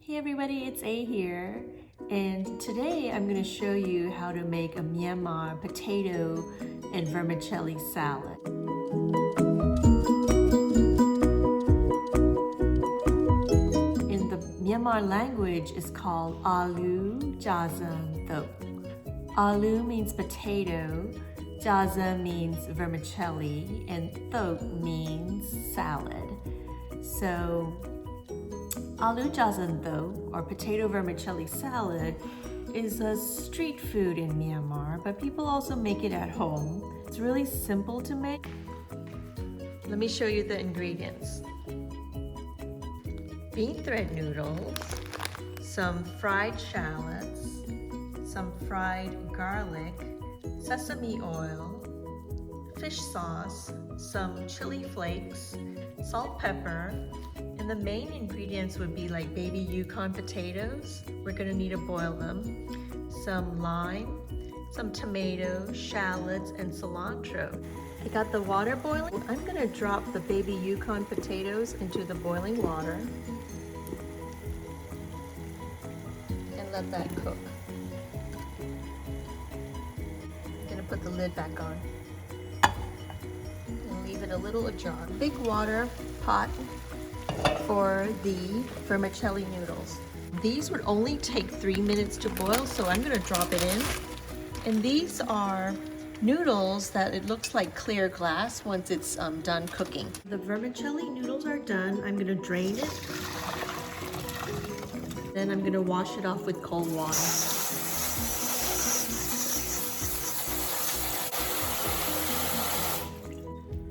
Hey everybody, it's A here, and today I'm going to show you how to make a Myanmar potato and vermicelli salad. In the Myanmar language, it's called Alu Jazan Thok. Alu means potato, Jaza means vermicelli, and Thok means salad. So Alu jazando, or potato vermicelli salad, is a street food in Myanmar, but people also make it at home. It's really simple to make. Let me show you the ingredients. Bean thread noodles, some fried shallots, some fried garlic, sesame oil, fish sauce, some chili flakes, salt, pepper, and the main ingredients would be like baby Yukon potatoes. We're gonna need to boil them. Some lime, some tomatoes, shallots, and cilantro. I got the water boiling. I'm gonna drop the baby Yukon potatoes into the boiling water and let that cook. I'm gonna put the lid back on and leave it a little ajar. Big water pot for the vermicelli noodles. These would only take 3 minutes to boil, so I'm gonna drop it in. And these are noodles that it looks like clear glass once it's done cooking. The vermicelli noodles are done. I'm gonna drain it. Then I'm gonna wash it off with cold water.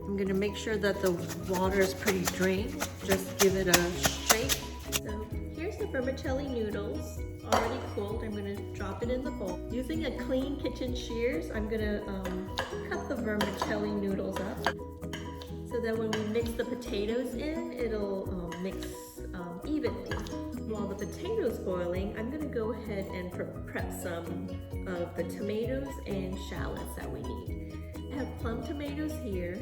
I'm gonna make sure that the water is pretty drained. Just give it a shake. So here's the vermicelli noodles, already cooled. I'm gonna drop it in the bowl. Using a clean kitchen shears, I'm gonna cut the vermicelli noodles up so that when we mix the potatoes in, it'll mix evenly. While the potatoes boiling, I'm gonna go ahead and prep some of the tomatoes and shallots that we need. I have plum tomatoes here.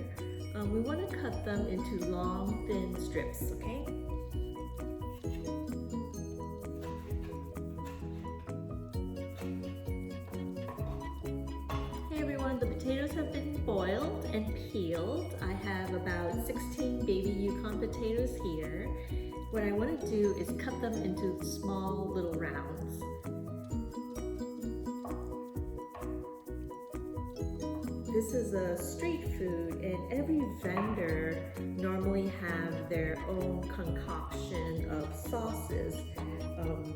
We want to cut them into long, thin strips, okay? Hey everyone, the potatoes have been boiled and peeled. I have about 16 baby Yukon potatoes here. What I want to do is cut them into small little rounds. This is a street food, and every vendor normally have their own concoction of sauces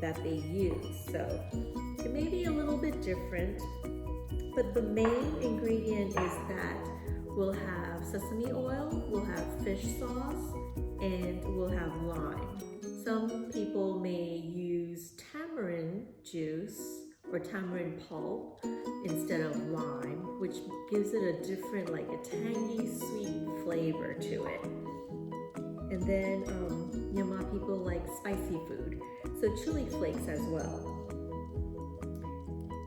that they use. So it may be a little bit different, but the main ingredient is that we'll have sesame oil, we'll have fish sauce, and we'll have lime. Some people may use tamarind juice or tamarind pulp instead of lime, which gives it a different, like a tangy, sweet flavor to it. And then Myanmar people like spicy food, so chili flakes as well.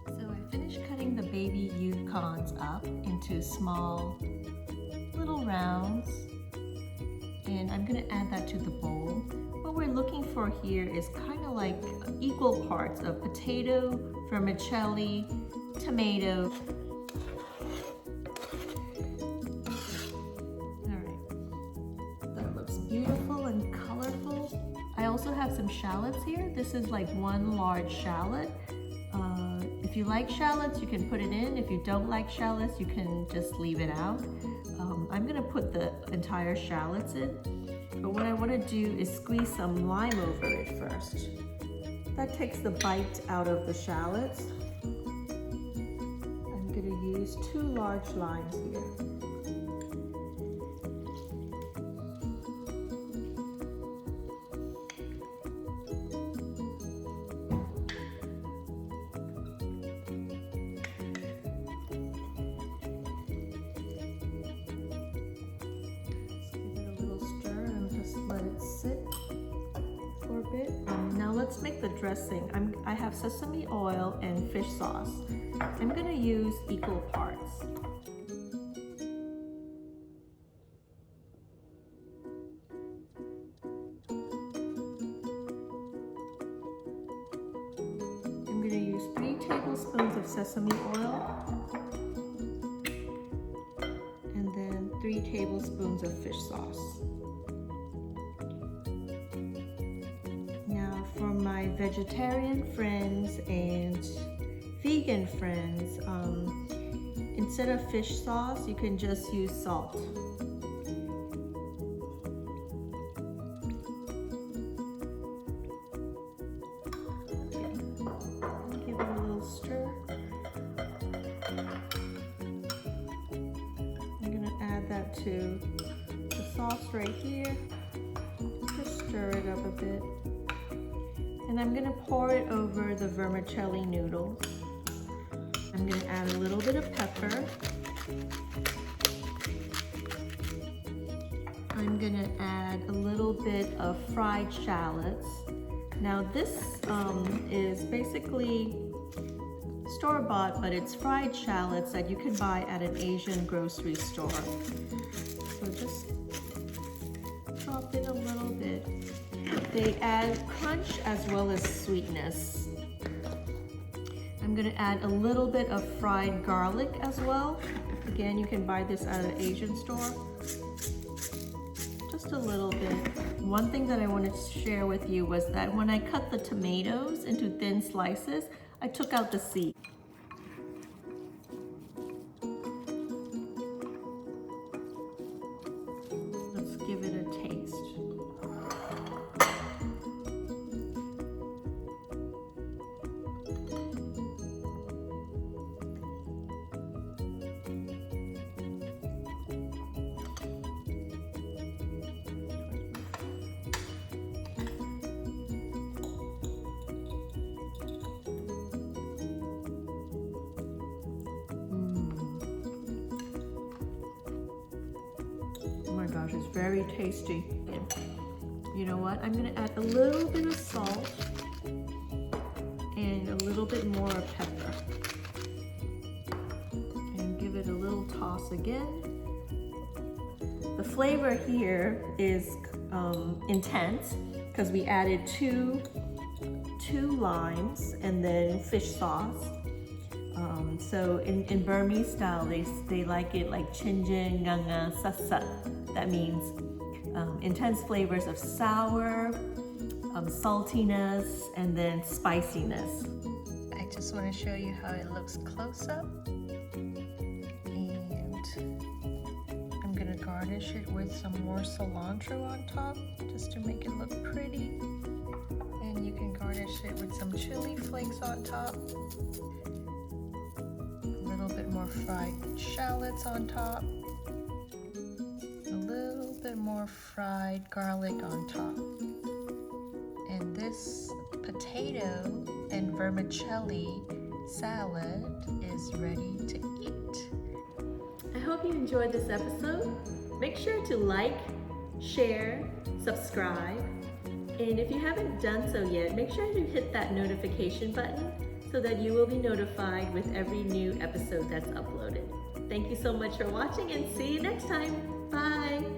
So I finished cutting the baby Yukons up into small little rounds, and I'm gonna add that to the bowl. What we're looking for here is kind of like equal parts of potato, vermicelli, tomato. Alright, that looks beautiful and colorful. I also have some shallots here. This is like one large shallot. If you like shallots, you can put it in. If you don't like shallots, you can just leave it out. I'm gonna put the entire shallots in, but what I want to do is squeeze some lime over it first. That takes the bite out of the shallots. I'm gonna use 2 large limes here. Let it sit for a bit. Now let's make the dressing. I have sesame oil and fish sauce. I'm gonna use equal parts. tablespoons of sesame oil, and then 3 tablespoons of fish sauce. Now for my vegetarian friends and vegan friends, instead of fish sauce, you can just use salt. Give it a little stir. I'm gonna add that to the sauce right here. Just stir it up a bit. And I'm gonna pour it over the vermicelli noodles. I'm gonna add a little bit of pepper. I'm gonna add a little bit of fried shallots. Now this is basically store-bought, but it's fried shallots that you can buy at an Asian grocery store. So just drop in a little bit. They add crunch as well as sweetness. I'm gonna add a little bit of fried garlic as well. Again, you can buy this at an Asian store. Just a little bit. One thing that I wanted to share with you was that when I cut the tomatoes into thin slices, I took out the seed. Let's give it a taste. Oh my gosh, it's very tasty. You know what? I'm gonna add a little bit of salt and a little bit more pepper. And give it a little toss again. The flavor here is intense because we added two limes and then fish sauce. So in Burmese style, they like it like chinjin nganga sasa. That means intense flavors of sour, saltiness, and then spiciness. I just want to show you how it looks close up. And I'm gonna garnish it with some more cilantro on top, just to make it look pretty. And you can garnish it with some chili flakes on top. Bit more fried shallots on top, a little bit more fried garlic on top, and this potato and vermicelli salad is ready to eat. I hope you enjoyed this episode. Make sure to like, share, subscribe, and if you haven't done so yet, make sure you hit that notification button so that you will be notified with every new episode that's uploaded. Thank you so much for watching and see you next time. Bye!